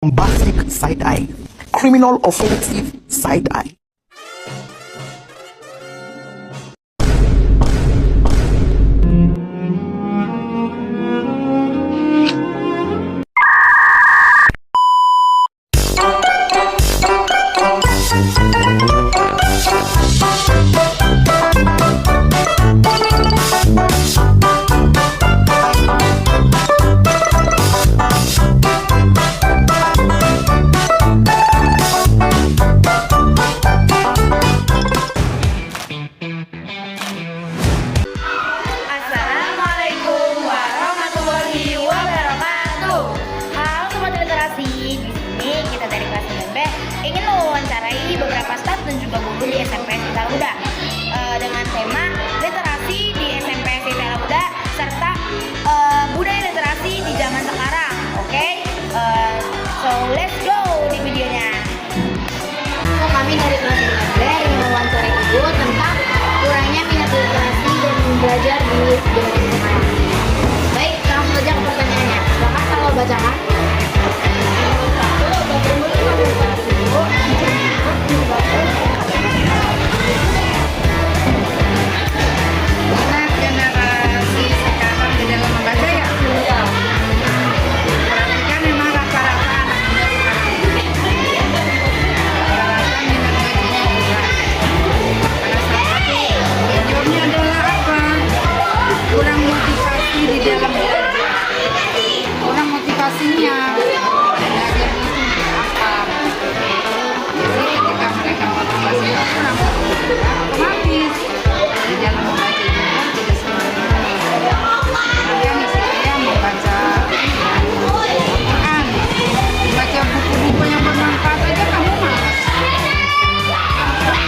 bombastic side-eye, criminal offensive side-eye. Assalamualaikum warahmatullahi wabarakatuh. Halo sobat literasi, di sini kita dari kelas 9B ingin mewawancarai beberapa staf dan juga guru di SMP Sita Lauda dengan tema literasi di SMP Sita Lauda serta budaya literasi di zaman sekarang. Oke, so let's go di videonya. Kami dari kelas 9B ingin mewawancarai ibu tentang kurangnya minat literasi dan belajar di zaman sekarang. Baik, langsung saja ke pertanyaannya. Silakan kalau bacakan. Minat generasi sekarang di dalam membaca ya? Perhatikan memang rata-rata anak muda sekarang rata-rata minat bacanya juga. Pada saat satu jawabnya adalah apa? Kurang motivasi di dalam belajar. Kurang motivasinya belajar itu untuk apa? Jadi ketika mereka motivasinya kurang, otomatis di dalam membaca juga tidak semangat. Kemudian saya membaca Al-Quran, membaca buku-buku yang bermanfaat aja kamu malas.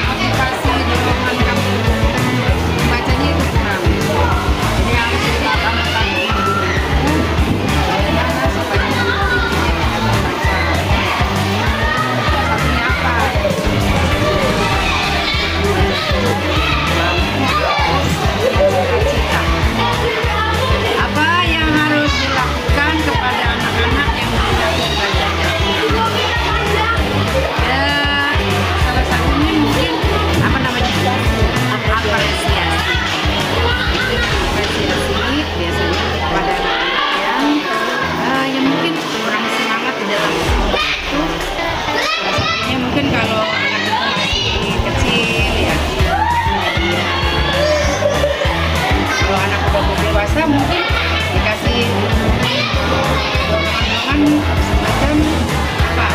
Motivasi dorongan kamu membacanya itu kurang. Jadi harus ditambahkan dulu bagaimana supaya motivasinya dengan membaca. Satunya apa? Cita-cita. Apa yang harus dilakukan kepada anak-anak yang tidak belajar? Ya, salah satunya mungkin apa namanya? Apresiasi. Apresiasi biasanya kepada anak-anak yang mungkin kurang semangat di dalam sekolah itu. Salah satunya mungkin kalau anak itu masih kecil ya. Kalau anak udah dewasa mungkin dikasih dorongan-dorongan semacam apa?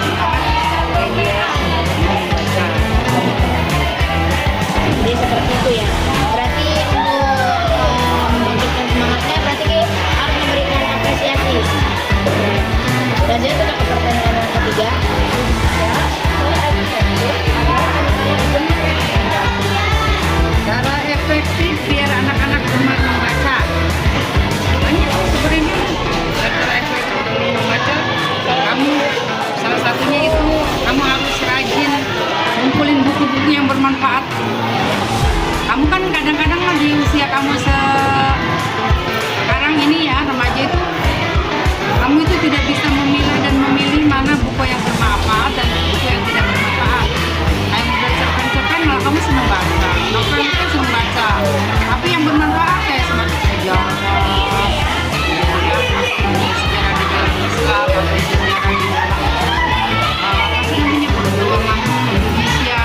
Supaya dia membaca. Jadi seperti itu ya. Berarti untuk membangkitkan semangatnya berarti harus memberikan apresiasi. Dan saya sudah ke pertanyaan yang ketiga. Cara efektif biar anak-anak gemar membaca. Banyak sebenarnya cara efektif membaca. Kamu salah satunya itu kamu harus rajin ngumpulin buku-buku yang bermanfaat. Kamu kan kadang-kadang di usia kamu sekarang ini ya remaja itu, kamu itu tidak bisa memilah dan memilih mana buku yang bermanfaat dan buku yang tidak bermanfaat. Kayak udah cerpen-cerpen malah kamu senang baca, novel itu senang baca. Tapi yang bermanfaat kayak semacam sejarah, sejarah di dalam Islam atau sejarah di dalam apa sih namanya perjuangan Indonesia.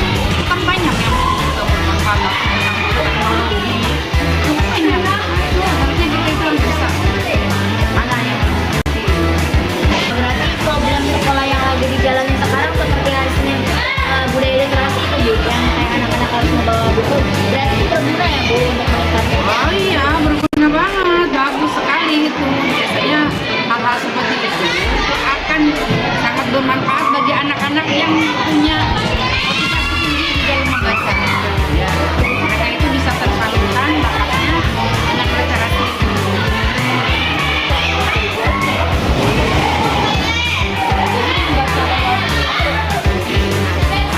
Itu kan banyak yang bermanfaat tentang teknologi. Itu banyak. Harusnya kita itu harus bisa mana yang Berarti problem sekolah yang lagi dijalani sekarang seperti halnya budaya literasi itu Bu, yang kayak anak-anak harus membawa buku. Berarti itu berguna ya Bu untuk meningkatkan. oh iya, berguna banget, bagus sekali itu. Biasanya hal-hal seperti itu akan sangat bermanfaat bagi anak-anak yang punya motivasi tinggi di dalam membaca. Ya, mereka itu bisa tersalurkan bakatnya dengan literasi itu.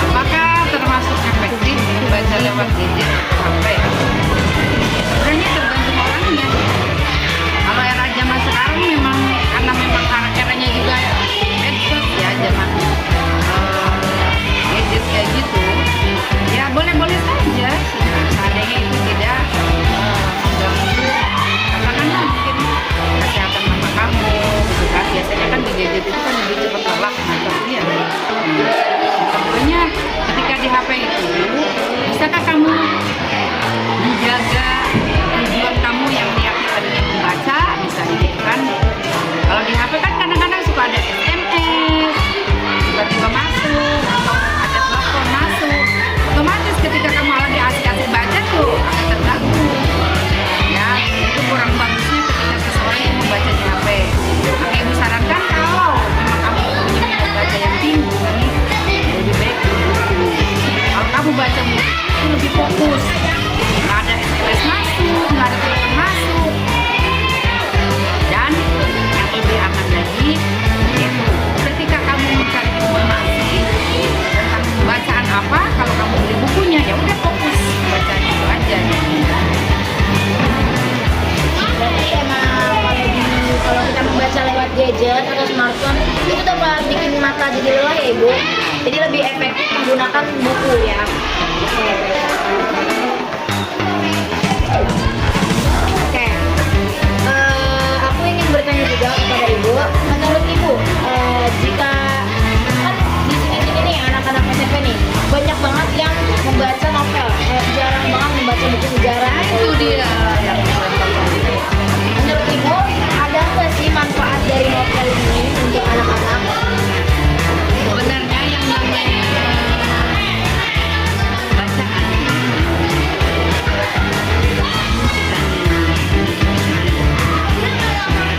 Apakah termasuk efektif baca lewat gadget atau HP? Sebenarnya tergantung orangnya. Kalau era zaman sekarang gadget atau smartphone itu dapat bikin mata jadi lelah ya Ibu. Jadi lebih efektif menggunakan buku ya. Oke, baik. Oke, aku ingin bertanya juga kepada Ibu. Menurut Ibu, jika kan di sini nih anak-anak SMP nih banyak banget yang membaca novel, jarang banget membaca buku sejarah. Itu dia yang Menurut Ibu, ada nggak sih manfaat dari novel ini untuk anak-anak? sebenarnya yang namanya bacaan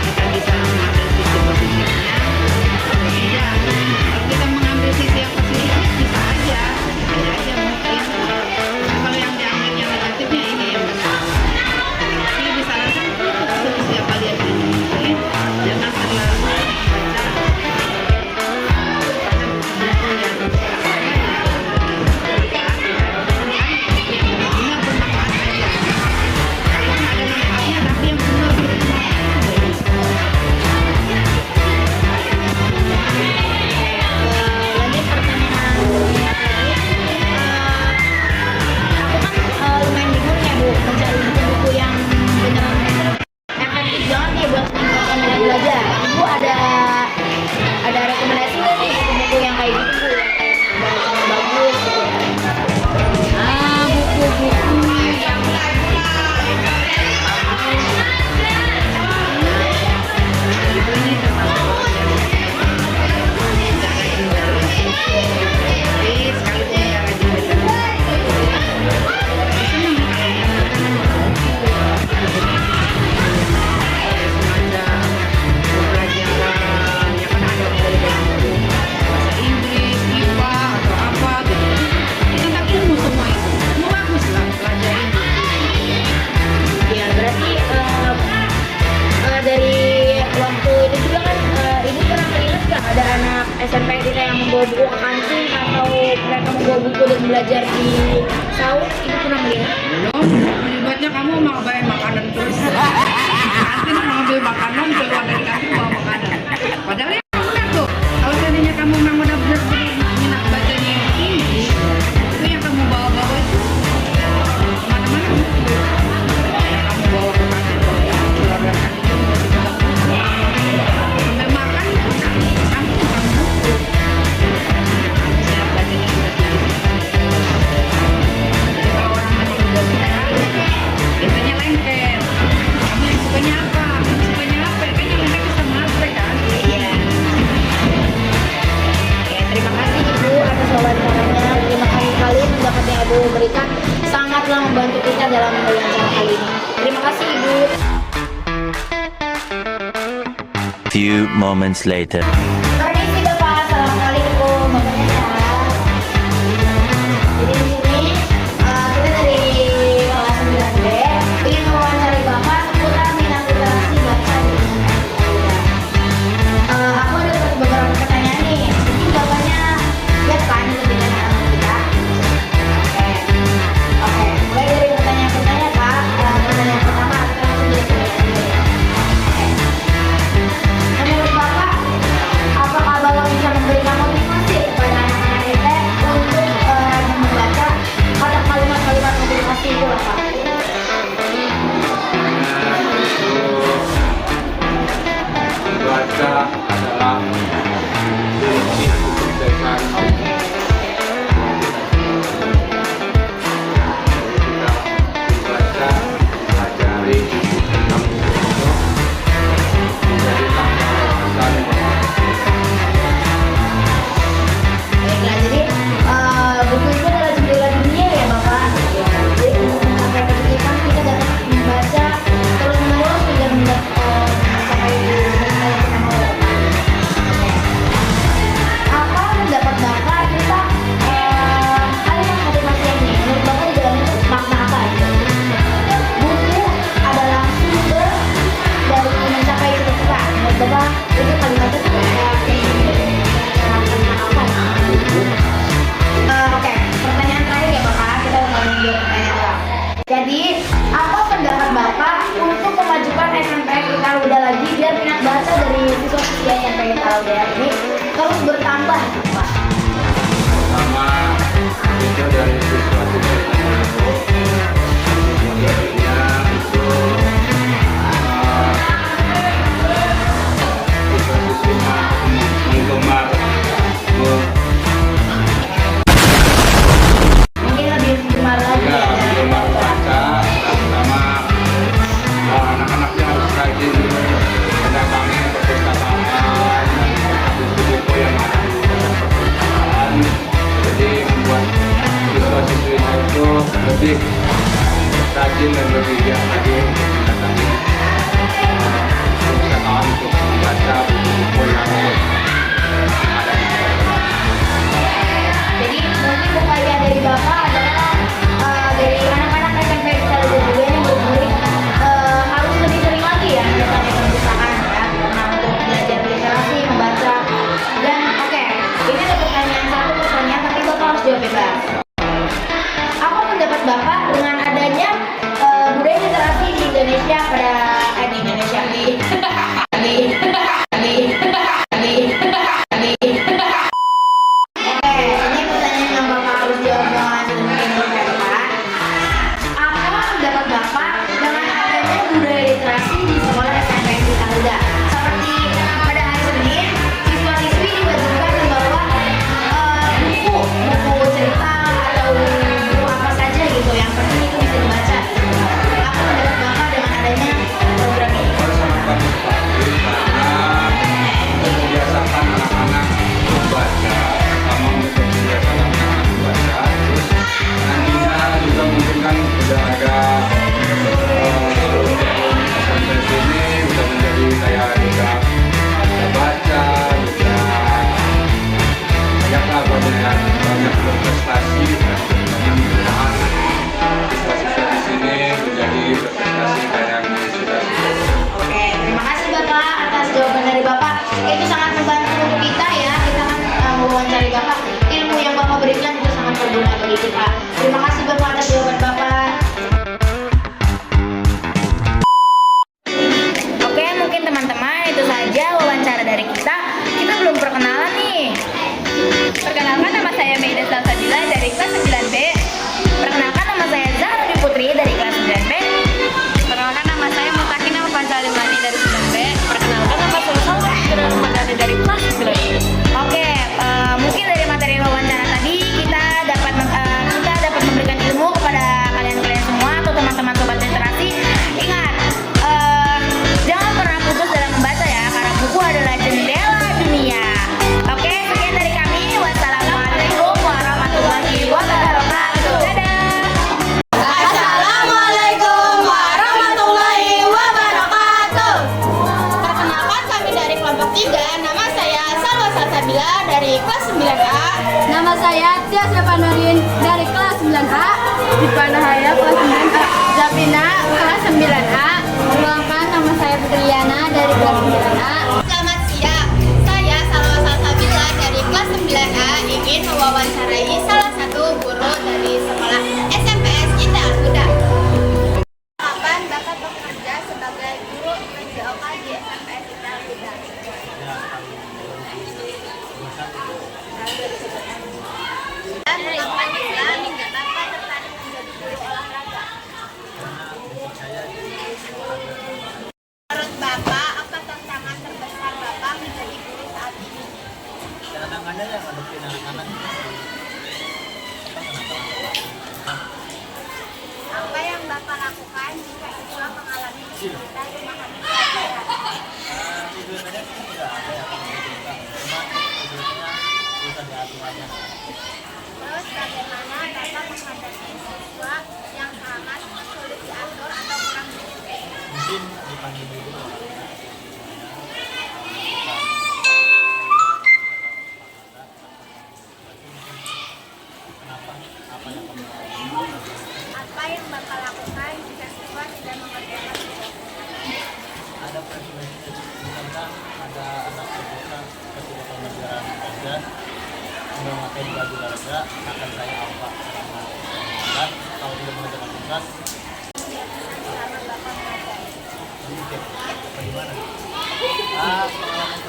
kita bisa mengambil sisi positifnya atau tidak. Kalau kita mengambil sisi yang positif bisa aja mungkin. Tapi kalau yang diambilnya negatifnya ini yang besar. Tapi disarankan untuk usia kalian ini jangan terlalu membaca Lanjut pertanyaan aku kan lumayan bingung ya Bu mencari buku-buku yang beneran efektif banget nih buat meningkatkan minat belajar. Ibu ada rekomendasi nggak nih buku-buku yang kayak gitu Bu, yang kayak bacanya bagus gitu ya? buku-buku yang itu ini termasuk cara yang baru. Tapi sekalipun cara yang semacam pelajaran ya kan ada mulai dari buku bahasa Inggris, IPA atau apa gitu. Itu tentang ilmu semua itu. Semua bagus lah pelajaran. Ya berarti dari waktu itu juga kan Ibu pernah melihat nggak ada anak SMP kita yang membawa buku ke kantin atau mereka membawa buku dan belajar di saung? Ibu pernah melihat? Belum, melibatnya kamu mau bayar makanan terus. Kantin mau ambil makanan, keluar dari kantin bawa makanan. Padahal ya benar tuh. Kalau seandainya kamu memang udah benar-benar minat bacanya yang tinggi, itu yang kamu bawa-bawa itu kemana-mana buku. Yang kamu bawa ke kantin, keluar dari kantin itu mau dibawa buku. Sampai makan, kamu bukan buku. Minat bacanya sudah tinggi. Jadi kalau orang masih udah suka, biasanya lengket. Kamu yang sukanya apa? Kamu sukanya apa? Kan yang lengket bisa HP kan? Iya. Oke, terima kasih Ibu atas wawancaranya. Terima kasih sekali pendapat yang Ibu berikan sangatlah membantu kita dalam wawancara kali ini. Terima kasih Ibu. Few moments later. Permisi Bapak, assalamualaikum. Bapaknya sehat. Jadi di sini kita dari kelas 9B ingin mewawancari Bapak seputar minat literasi baca di aku ada beberapa pertanyaan nih. Mungkin Bapaknya siap kan dengan anak kita? Oke. Mulai dari pertanyaan-pertanyaan Pak. Pertanyaan pertama kita langsung diskusi. Menurut Bapak, apakah Bapak bisa memberikan motivasi kepada anak-anak kita untuk membaca atau kalimat-kalimat motivasi itu lah Pak? Membaca adalah kunci kesuksesan. Ketika membaca, pelajari, kamu menjadi langkah Baiklah, jadi buku itu adalah jendela dunia ya Bapak. Jadi untuk mencapai kesulitan kita dapat membaca terus-menerus hingga mencapai hal yang kita mau. Apa pendapat Bapak tentang kalimat motivasi ini? Menurut Bapak di dalamnya itu makna apa? Buku adalah sumber dari mencapai cita-cita. Menurut Bapak itu kalimatnya seperti oke, pertanyaan terakhir ya Bapak, kita mau lanjut pertanyaan. Jadi, apa pendapat Bapak untuk memajukan SMP kita udah lagi biar minat baca dari siswa-siswi SMP Talauda ini terus bertambah, Pak? Pertama itu dari siswa-siswi itu motivasinya itu siswa-siswinya menggemar Mungkin lebih gemar lagi ya, ya. menggemar baca. Pertama anak-anaknya harus rajin mendatangi perpustakaan, buku-buku yang ada di perpustakaan. Jadi membuat siswa-siswinya itu lebih rajin dan lebih giat lagi mendatangi perpustakaan untuk membaca buku-buku yang ada di perpustakaan. Jadi mungkin upaya dari Bapak adalah dari anak-anak SMP Talauda juga yang bermurid harus lebih sering lagi ya mendatangi perpustakaan ya, karena untuk belajar literasi, membaca. Dan oke, ini ada satu pertanyaan tapi Bapak harus jawab bebas. Apa pendapat Bapak dengan adanya budaya literasi di Indonesia pada di Indonesia di Oke, ini pertanyaan yang Bapak harus jawab dengan mungkin berkata. Apa pendapat Bapak dengan adanya budaya literasi di sekolah SMP di Talauda? Seperti pada hari Senin, siswa-siswi diwajibkan membawa buku cerita atau buku apa saja gitu, yang penting itu bisa dibaca. Apa pendapat Bapak dengan adanya program ini? Sangat bagus sekali karena untuk membiasakan anak-anak membaca, sama untuk membiasakan anak-anak membaca, terus nantinya juga mungkin kan udah ada sampai sini udah menjadi kayak juga baca, juga banyaklah banyak berprestasi dan mudah-mudahan siswa-siswa di sini menjadi berprestasi kayak di sudah. Oke, terima kasih Bapak atas jawaban dari Bapak. Itu sangat membantu untuk kita ya. Kita kan mewawancari Bapak. Ilmu yang Bapak berikan itu sangat berguna bagi kita. Terima kasih Bapak atas jawaban Bapak. Oke, mungkin teman-teman itu saja wawancara dari kita. Kita belum perkenalan nih. Perkenalkan, nama saya Maida Salsabila dari kelas 9B. Perkenalkan, nama saya Zahra Putri dari kelas 9B. Perkenalkan, nama saya Mutakina Pancalimani dari 9B. Perkenalkan, nama saya Salwa Ramadhani dari kelas 9B. Oke, mungkin dari materi wawancara tadi kita dapat memberikan ilmu kepada kalian-kalian semua atau teman-teman sobat literasi. Ingat, jangan pernah putus dalam membaca ya, karena buku adalah jendela dunia. Oke, sekian dari kami. Wassalamualaikum warahmatullahi wabarakatuh. Dadah. Assalamualaikum warahmatullahi wabarakatuh. Perkenalkan, kami dari kelompok 3. Nama saya Salwa Salsabila dari kelas 9A. Nama saya Tiasa Panorin dari kelas 9A. Dipanahaya kelas 9A. Zapina kelas 9A. Perkenalkan, nama saya Putriana dari kelas 9A. Selamat siang, saya Salwa Salsabila dari kelas 9A ingin mewawancarai salah satu guru dari sekolah SMPS Ita Alhuda. Kapan Bapak bekerja sebagai guru PJOK di SMPS Ita Alhuda? Dan mengapa hingga Bapak tertarik menjadi guru olahraga? Menurut Bapak, apa tantangan terbesar Bapak menjadi guru saat ini? Tantangannya yang ngadepin anak-anak Apa yang Bapak lakukan jika siswa mengalami kesulitan memahami pelajaran? kesulitannya sih tidak ada ya kalau kita cuma kesulitannya bisa diatur aja. Terus bagaimana Bapak menghadapi siswa yang sangat sulit diatur atau kurang disiplin? Mungkin dipanggil dulu kenapa apa yang kamu lakukan. Apa yang Bapak lakukan jika siswa tidak mengerjakan tugas? Ada konsekuensinya, misalkan ada anak terbuka ketika pembelajaran tugas memakai baju olahraga akan saya apa dan kalau tidak mengerjakan tugas Selama Bapak mengajar. bagaimana? Pengalaman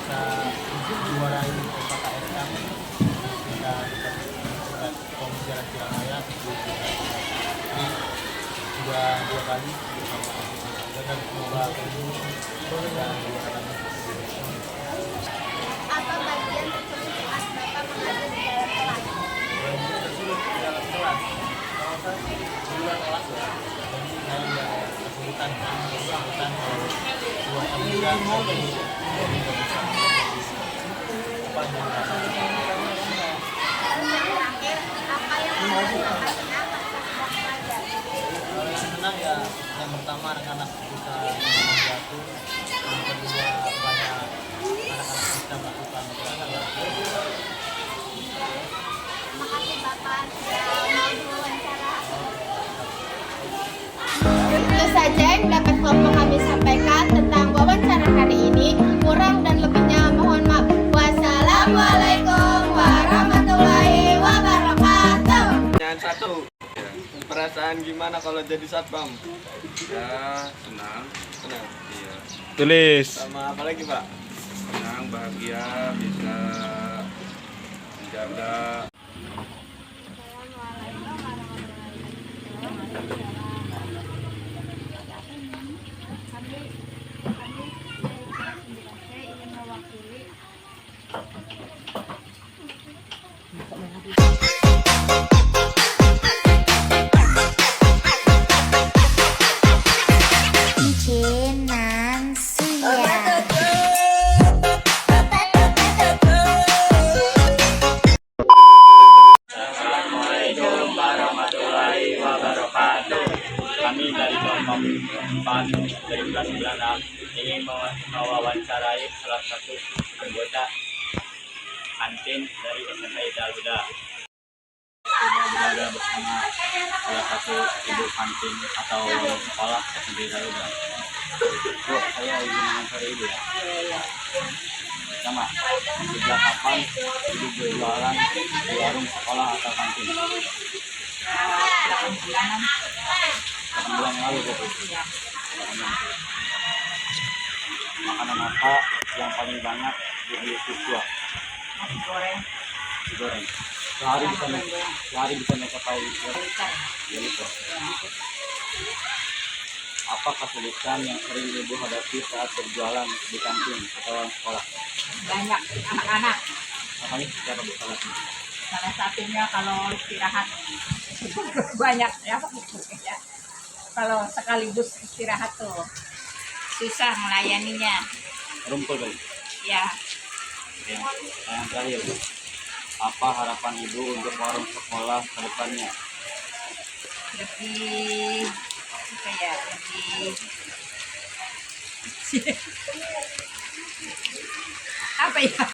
bisa juarai UKKS kami kita surat pembelajaran Kirangaya ini sudah 2 kali bersama dan semoga dan Apa bagian tersebut saat Bapak mengajar di dalam kelas? tersebut di dalam kelas kalau saya di luar kelas ya jadi saya nggak kesulitan kalau buat pembelajaran tapi jadi nggak bisa apa yang Lalu yang terakhir, apa yang membuat Bapak senang pada saat belajar? kalau yang senang ya yang pertama anak-anak bisa membantu, yang kedua banyak anak-anak bisa melakukan gerakan. Makasih Bapak sudah mau diwawancara. Itu saja yang dapat kelompok kami sampaikan tentang wawancara hari ini. Kurang dan lebihnya mohon maaf. Wassalamualaikum warahmatullahi wabarakatuh. Pertanyaan 1. Perasaan gimana kalau jadi satpam? Ya senang. Senang. Iya. Tulis. Sama apa lagi, Pak? Senang, bahagia, bisa menjaga. Kami dari kelompok 4 dari kelas 9A ingin mewawancarai salah satu anggota kantin dari SMP Daluda. Berada bersama salah satu ibu kantin atau sekolah SMP Daluda. Bu, saya ingin mewawancari ibu ya. Pertama, sejak kapan ibu berjualan di warung sekolah atau kantin? 8 bulan lalu gitu. Makanan apa yang paling banyak dibeli siswa? Nasi goreng. Sehari bisa mencapai ya itu. Apa kesulitan yang sering ibu hadapi saat berjualan di kantin atau sekolah? Banyak anak-anak. Makanya secara bersalah. Salah satunya kalau istirahat banyak ya, kalau sekaligus istirahat tuh susah melayaninya Rumpul kali. ya. Yang terakhir, apa harapan ibu untuk warung sekolah ke depannya? Lebih apa ya, lebih apa ya,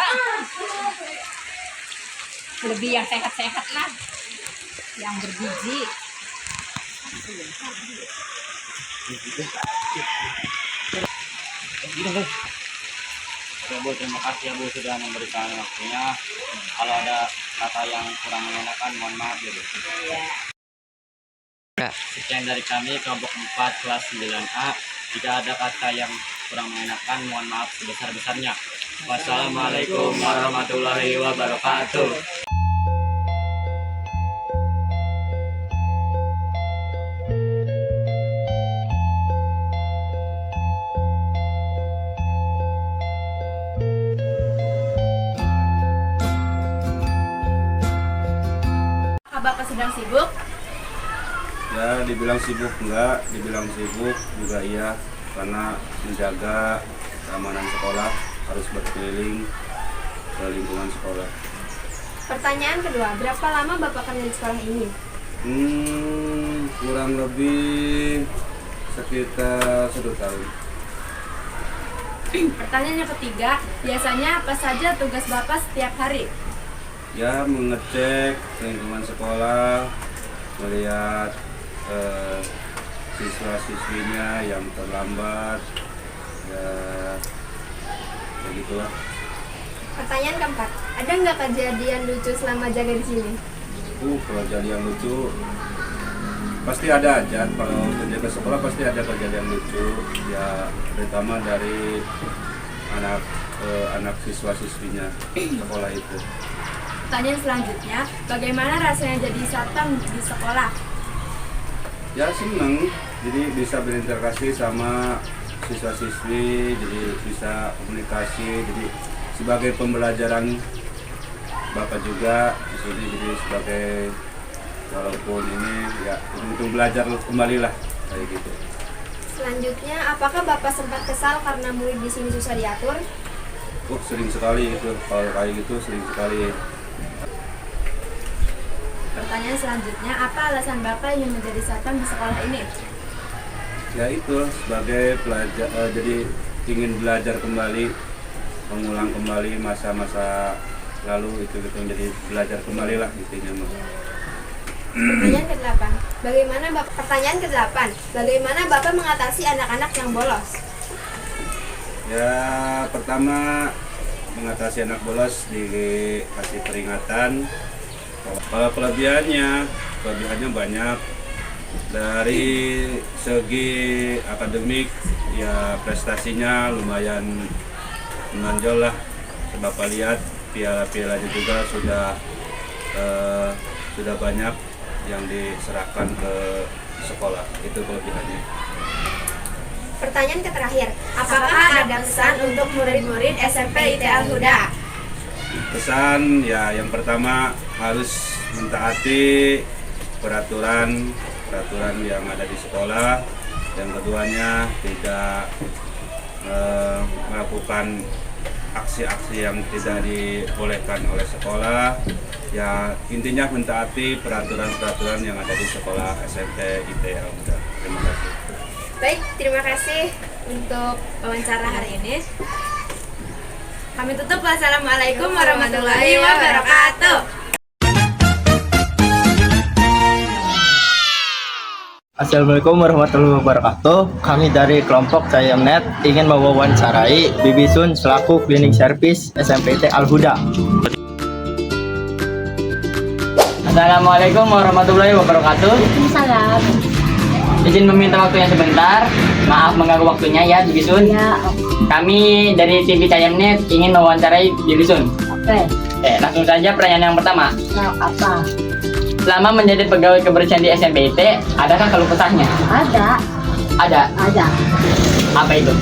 lebih yang sehat-sehat lah, yang bergizi. Oke Bu, terima kasih ya Bu sudah memberikan waktunya. Kalau ada kata yang kurang mengenakan, mohon maaf ya Bu. Sekian dari kami kelompok 4 kelas 9A. Jika ada kata yang kurang mengenakan, mohon maaf sebesar-besarnya. Wassalamualaikum warahmatullahi wabarakatuh. Bapak sedang sibuk? Ya dibilang sibuk enggak, dibilang sibuk juga iya, karena menjaga keamanan sekolah harus berkeliling ke lingkungan sekolah. Pertanyaan kedua, berapa lama Bapak kerja di sekolah ini? Kurang lebih sekitar 1 tahun. Pertanyaan yang ketiga, biasanya apa saja tugas Bapak setiap hari? Ya mengecek lingkungan sekolah, melihat siswa-siswinya yang terlambat, ya begitulah. Pertanyaan keempat, ada nggak kejadian lucu selama jaga di sini? Kalau kejadian lucu pasti ada aja, kalau kerja ke sekolah pasti ada kejadian lucu ya, terutama dari anak siswa-siswinya sekolah itu. Pertanyaan selanjutnya, bagaimana rasanya jadi satpam di sekolah? Ya seneng, jadi bisa berinteraksi sama siswa-siswi, jadi bisa komunikasi, jadi sebagai pembelajaran Bapak juga di sini, jadi sebagai walaupun ini ya untuk belajar kembali lah kayak gitu. Selanjutnya, apakah Bapak sempat kesal karena murid di sini susah diatur? Sering sekali itu, kalau kayak gitu sering sekali. Pertanyaan selanjutnya, apa alasan Bapak ingin menjadi satpam di sekolah ini? Ya itu sebagai pelajar, jadi ingin belajar kembali, mengulang kembali masa-masa lalu itu gitu, jadi belajar kembali lah intinya. Pertanyaan ke-8, bagaimana Bapak mengatasi anak-anak yang bolos? Ya pertama mengatasi anak bolos dikasih peringatan. Kalau kelebihannya banyak. Dari segi akademik ya prestasinya lumayan menonjol lah. Bapak lihat piala-pialanya juga sudah banyak yang diserahkan ke sekolah, itu kelebihannya. Pertanyaan terakhir, apakah ada pesan untuk murid-murid SMP IT Al-Huda? Pesan ya yang pertama harus mentaati peraturan yang ada di sekolah. Yang keduanya tidak melakukan aksi-aksi yang tidak dibolehkan oleh sekolah. Ya intinya mentaati peraturan-peraturan yang ada di sekolah SMP IT Al-Huda. Terima kasih. Baik, terima kasih untuk wawancara hari ini. Kami tutup. Wassalamualaikum warahmatullahi wabarakatuh. Assalamualaikum warahmatullahi wabarakatuh. Kami dari kelompok Cayamnet ingin mewawancarai Bibi Sun selaku cleaning service SMPT Al-Huda. Assalamualaikum warahmatullahi wabarakatuh. Salam. Izin meminta waktunya sebentar. Maaf mengganggu waktunya ya, Bibi Sun. Ya, Kami dari TV Cayamnet ingin mewawancarai Bibi Sun. oke. Langsung saja pertanyaan yang pertama. Nah, apa? Selama menjadi pegawai kebersihan di SMPT, adakah keluh kesahnya? Ada. Ada. Apa itu?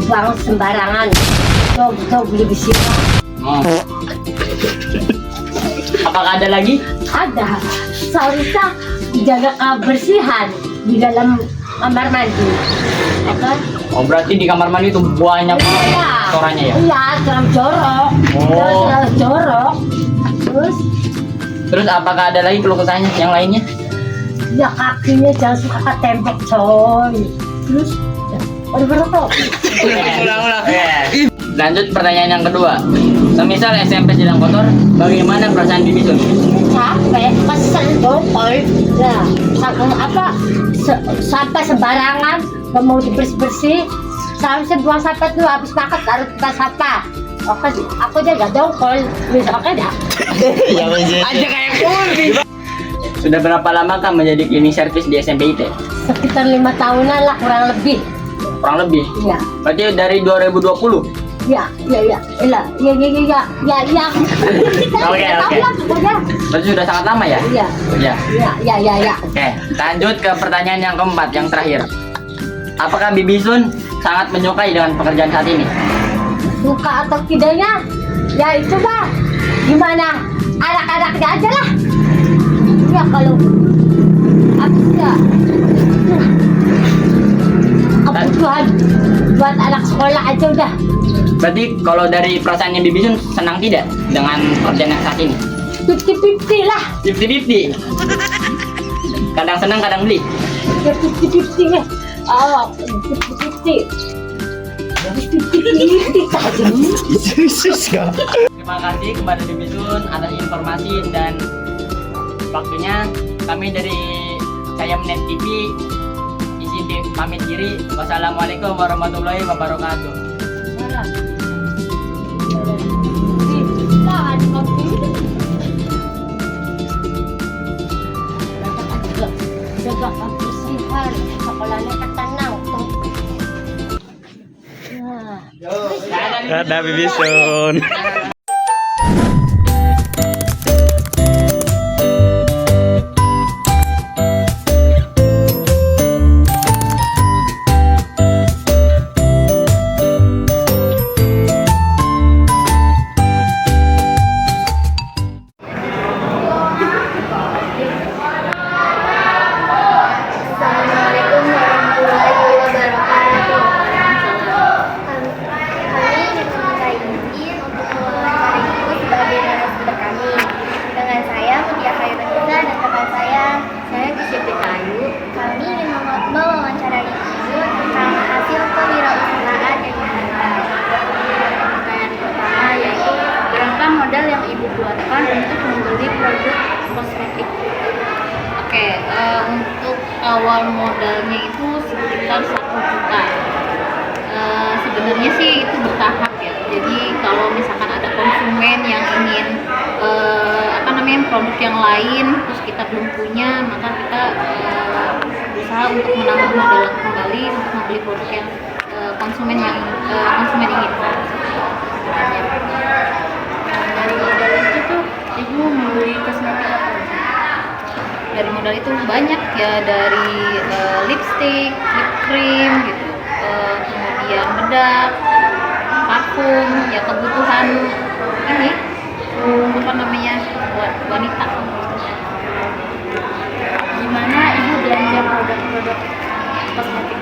Buang sembarangan. Coba beli di sini. Apakah ada lagi? Ada. Seharusnya dijaga kebersihan di dalam kamar mandi. Oke? Oh berarti di kamar mandi itu banyak kotorannya ya? Iya, terlalu jorok. Terlalu jorok. Terus apakah ada lagi keluh kesahnya yang lainnya? Ya kakinya jangan suka ke tembok coy. Terus ulang. Lanjut pertanyaan yang kedua. Semisal SMP sedang kotor, bagaimana perasaan Bibi Sun? Capek, kesel dongkol. Nah, sampah sembarangan, gak mau dibersih-bersih. Seharusnya buang sampah tuh habis makan taruh tempat sampah. Oke, aku aja gak dongkol. Oke dah. Aja kayak Purbi. Sudah berapa lama kan menjadi cleaning service di SMP IT? Sekitar 5 tahunan lah kurang lebih. Kurang lebih? Iya. Berarti dari 2020? Iya. Oke. Berarti sudah sangat lama ya? Iya. Iya. Oke, lanjut ke pertanyaan yang keempat, yang terakhir. Apakah Bibi Sun sangat menyukai dengan pekerjaan saat ini? Suka atau tidaknya? Ya itu bah. Gimana? Anak-anaknya aja lah. Ya kalau habis ya kebutuhan buat anak sekolah aja udah. Berarti kalau dari perasaannya Bibi Sun senang tidak dengan pekerjaan yang saat ini? 50-50 lah. 50-50. Kadang senang, kadang beli. Ya 50-50 ya. Oh, 50-50. 50-50 saja. Terima kasih kepada Bibi Sun atas informasi dan waktunya. Kami dari Cayamnet TV izin pamit diri. Wassalamualaikum warahmatullahi wabarakatuh. Jaga kebersihan, sekolahnya ketenang tuh. Dadah Bibisun. Assalamualaikum warahmatullahi wabarakatuh. Kami diminta izin untuk mewawancarai ibu sebagai narasumber kami. Dengan saya Mutia Khairunisa dan teman saya Gisipri Ayu. Kami ingin mewawancarai ibu tentang hasil kewirausahaan yang dilakukan. Pertanyaan pertama yaitu berapa modal yang ibu keluarkan untuk membeli produk kosmetik? Oke, untuk awal modalnya itu sekitar 1 juta. Sebenarnya sih itu bertahap ya. Jadi kalau misalkan ada konsumen yang ingin produk yang lain, terus kita belum punya, maka kita berusaha untuk menambah modal kembali untuk membeli produk yang konsumen inginkan. Dari modal itu tuh ibu membeli kosmetik apa? Dari modal itu banyak ya, dari lipstick, lip cream gitu, kemudian bedak, parfum, ya kebutuhan ini buat wanita. Gimana ibu belanja produk-produk kosmetik?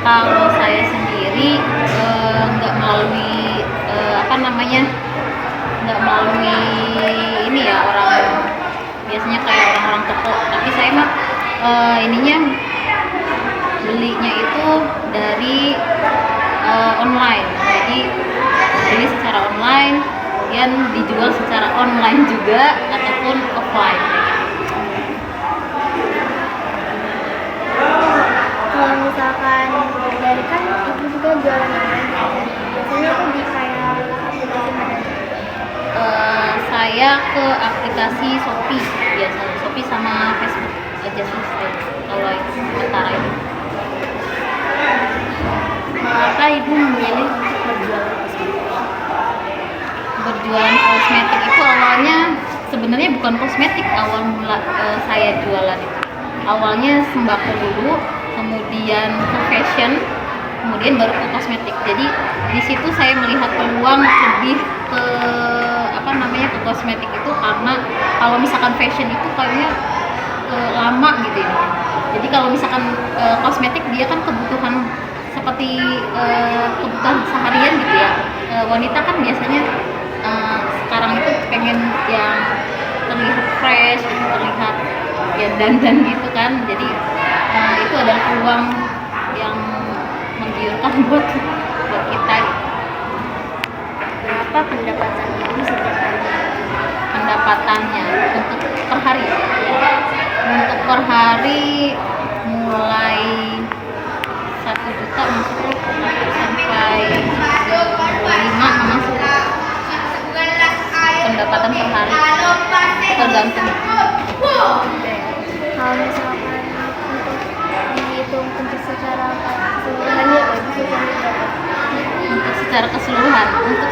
Kalau saya sendiri nggak melalui nggak melalui ini ya, orang biasanya kayak orang-orang toko, tapi saya mah belinya itu dari online. Jadi beli secara online, kemudian dijual secara online juga ataupun offline. Kalau misalkan dari kan ibu juga jualan online, biasanya tuh di kayak aplikasi mana? Saya ke aplikasi Shopee biasanya, Shopee sama Facebook aja sih kalau sementara ini. Mengapa ibu memilih untuk berjualan kosmetik? Berjualan kosmetik itu awalnya sebenarnya bukan kosmetik, awal mula saya jualan itu. Awalnya sembako dulu, kemudian ke fashion, kemudian baru ke kosmetik. Jadi di situ saya melihat peluang lebih ke ke kosmetik itu, karena kalau misalkan fashion itu kayaknya lama gitu ya. Jadi kalau misalkan kosmetik dia kan kebutuhan seperti kebutuhan seharian gitu ya. Wanita kan biasanya sekarang itu pengen yang terlihat fresh, terlihat ya dandan gitu kan. Jadi itu adalah peluang yang menggiurkan buat kita. Berapa pendapatan ibu setiap hari? Pendapatannya untuk per hari, untuk per hari mulai 1 juta masuk sampai 5 masuk pendapatan per hari, tergantung. Kalau misalkan untuk dihitung untuk secara keseluruhannya berapa? Untuk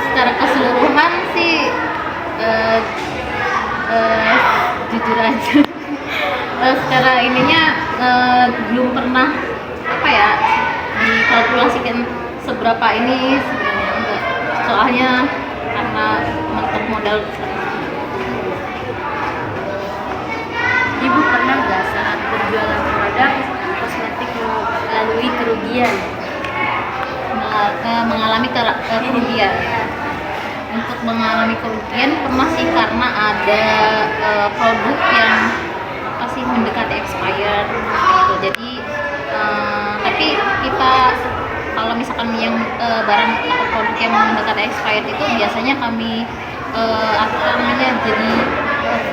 secara keseluruhan sih jujur aja secara ininya belum pernah dikalkulasikan seberapa ini sebenarnya, enggak. Soalnya karena mentok modal besar. Ibu pernah nggak saat berjualan produk kosmetik melalui kerugian? Mengalami kerugian. Untuk mengalami kerugian pernah sih, karena ada produk yang pasti mendekati expired gitu. Jadi tapi kita kalau misalkan yang barang atau produk yang mendekati expired itu biasanya kami jadi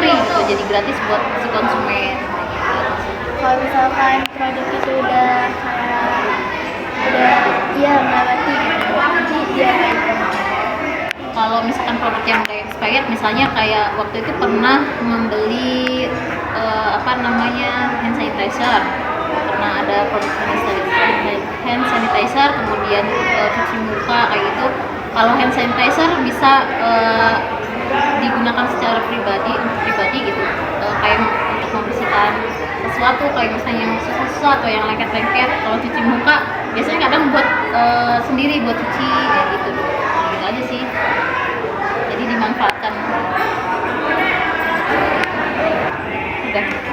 free gitu, jadi gratis buat si konsumen. Kalau misalkan produk itu udah melewati dia kalau misalkan produk yang udah expired, misalnya kayak waktu itu pernah membeli hand sanitizer, pernah ada produk hand sanitizer, kemudian cuci muka kayak gitu, Kalau hand sanitizer bisa digunakan secara pribadi gitu. Kayak untuk membersihkan sesuatu, kayak misalnya sesuatu yang lengket-lengket. Kalau cuci muka biasanya kadang buat sendiri buat cuci kayak gitu. Gitu aja sih. Jadi dimanfaatkan. Udah.